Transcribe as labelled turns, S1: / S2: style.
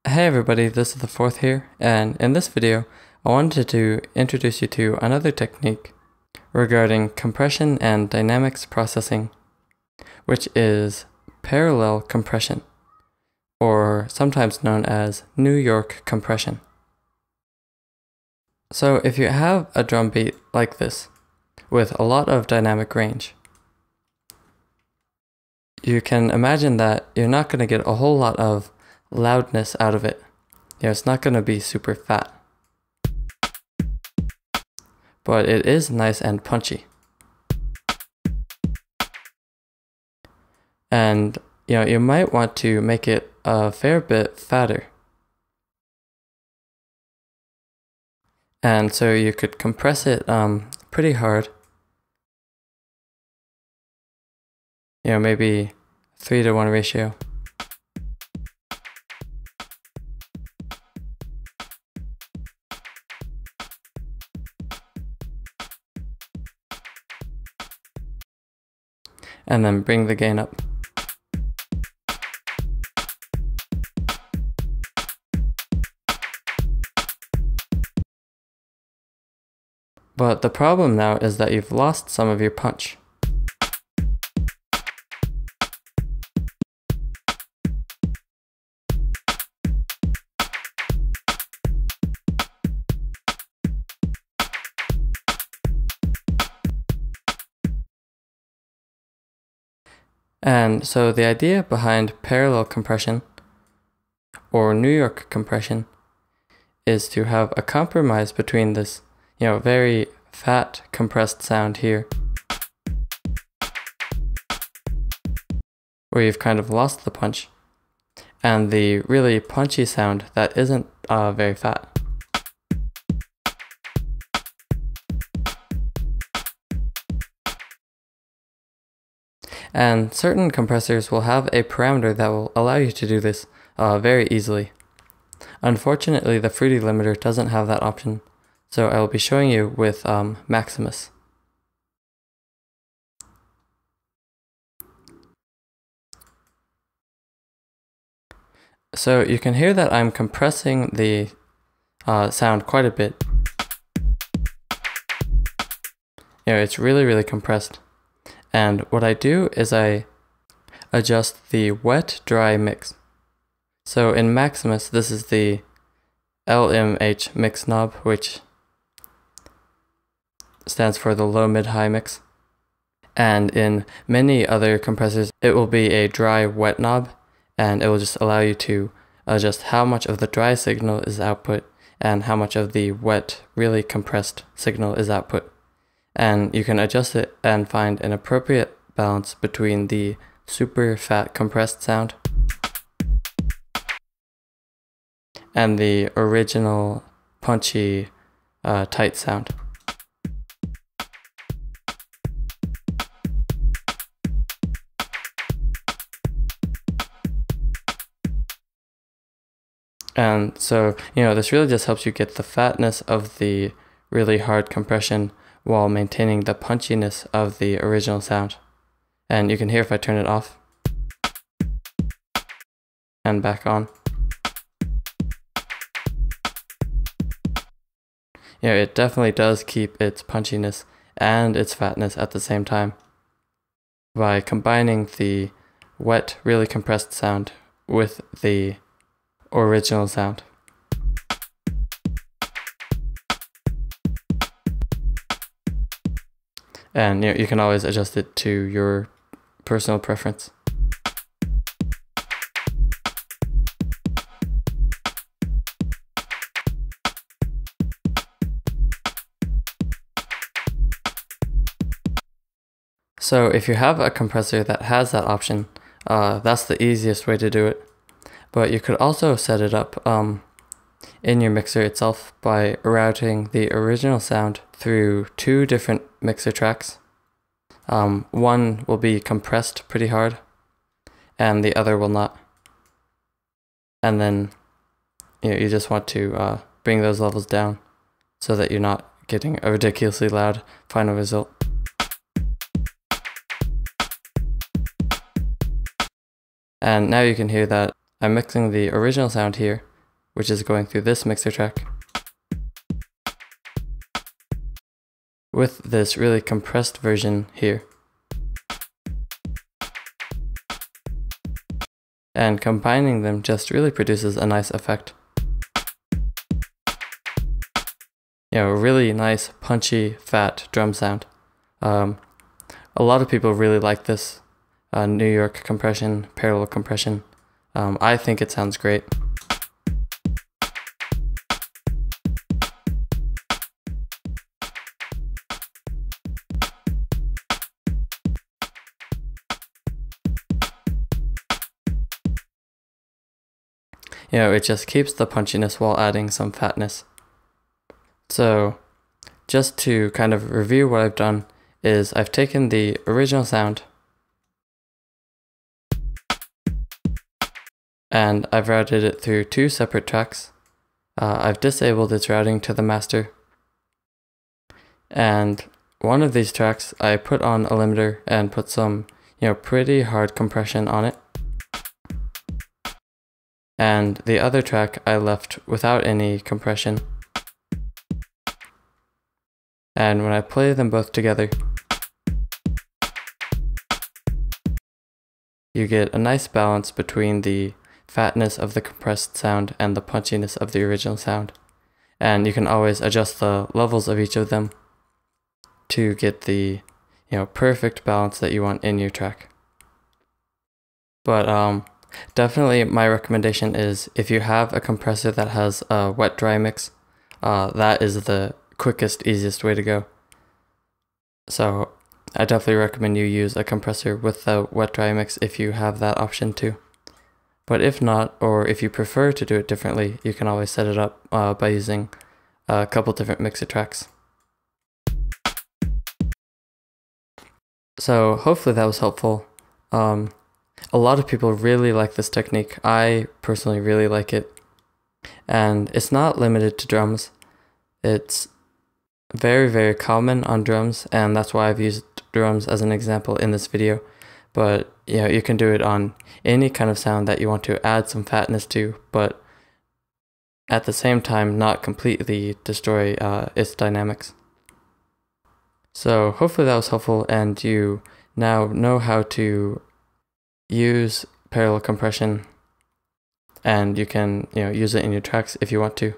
S1: Hey everybody, this is the fourth here, and in this video, I wanted to introduce you to another technique regarding compression and dynamics processing, which is parallel compression, or sometimes known as New York compression. So if you have a drum beat like this, with a lot of dynamic range, you can imagine that you're not going to get a whole lot of loudness out of it. It's not going to be super fat, but it is nice and punchy. And you might want to make it a fair bit fatter. And so you could compress it pretty hard. Maybe 3:1 ratio. And then bring the gain up. But the problem now is that you've lost some of your punch. And so the idea behind parallel compression, or New York compression, is to have a compromise between this, very fat compressed sound here, where you've kind of lost the punch, and the really punchy sound that isn't very fat. And certain compressors will have a parameter that will allow you to do this very easily. Unfortunately, the Fruity limiter doesn't have that option, so I will be showing you with Maximus. So you can hear that I'm compressing the sound quite a bit. It's really compressed. And what I do is I adjust the wet-dry mix. So in Maximus, this is the LMH mix knob, which stands for the low mid-high mix. And in many other compressors, it will be a dry-wet knob, and it will just allow you to adjust how much of the dry signal is output and how much of the wet, really compressed signal is output. And you can adjust it and find an appropriate balance between the super fat compressed sound and the original punchy tight sound. And so, this really just helps you get the fatness of the really hard compression while maintaining the punchiness of the original sound. And you can hear if I turn it off and back on. It definitely does keep its punchiness and its fatness at the same time by combining the wet, really compressed sound with the original sound. And you can always adjust it to your personal preference. So if you have a compressor that has that option, that's the easiest way to do it. But you could also set it up in your mixer itself by routing the original sound through two different mixer tracks. One will be compressed pretty hard, and the other will not. And then you just want to bring those levels down so that you're not getting a ridiculously loud final result. And now you can hear that I'm mixing the original sound here which is going through this mixer track, with this really compressed version here. And combining them just really produces a nice effect. You know, a really nice, punchy, fat drum sound. A lot of people really like this New York compression, parallel compression. I think it sounds great. You know, it just keeps the punchiness while adding some fatness. So, just to kind of review what I've done is I've taken the original sound and I've routed it through 2 separate tracks. I've disabled its routing to the master. And one of these tracks I put on a limiter and put some, you know, pretty hard compression on it. And the other track I left without any compression. And when I play them both together, you get a nice balance between the fatness of the compressed sound and the punchiness of the original sound. And you can always adjust the levels of each of them to get the, you know, perfect balance that you want in your track. But definitely my recommendation is if you have a compressor that has a wet-dry mix, that is the quickest, easiest way to go. So I definitely recommend you use a compressor with a wet-dry mix if you have that option too. But if not, or if you prefer to do it differently, you can always set it up by using a couple different mixer tracks. So hopefully that was helpful. A lot of people really like this technique. I personally really like it. And it's not limited to drums. It's very, very common on drums, and that's why I've used drums as an example in this video. But you know, you can do it on any kind of sound that you want to add some fatness to, but at the same time not completely destroy its dynamics. So hopefully that was helpful, and you now know how to use parallel compression, and you can, you know, use it in your tracks if you want to.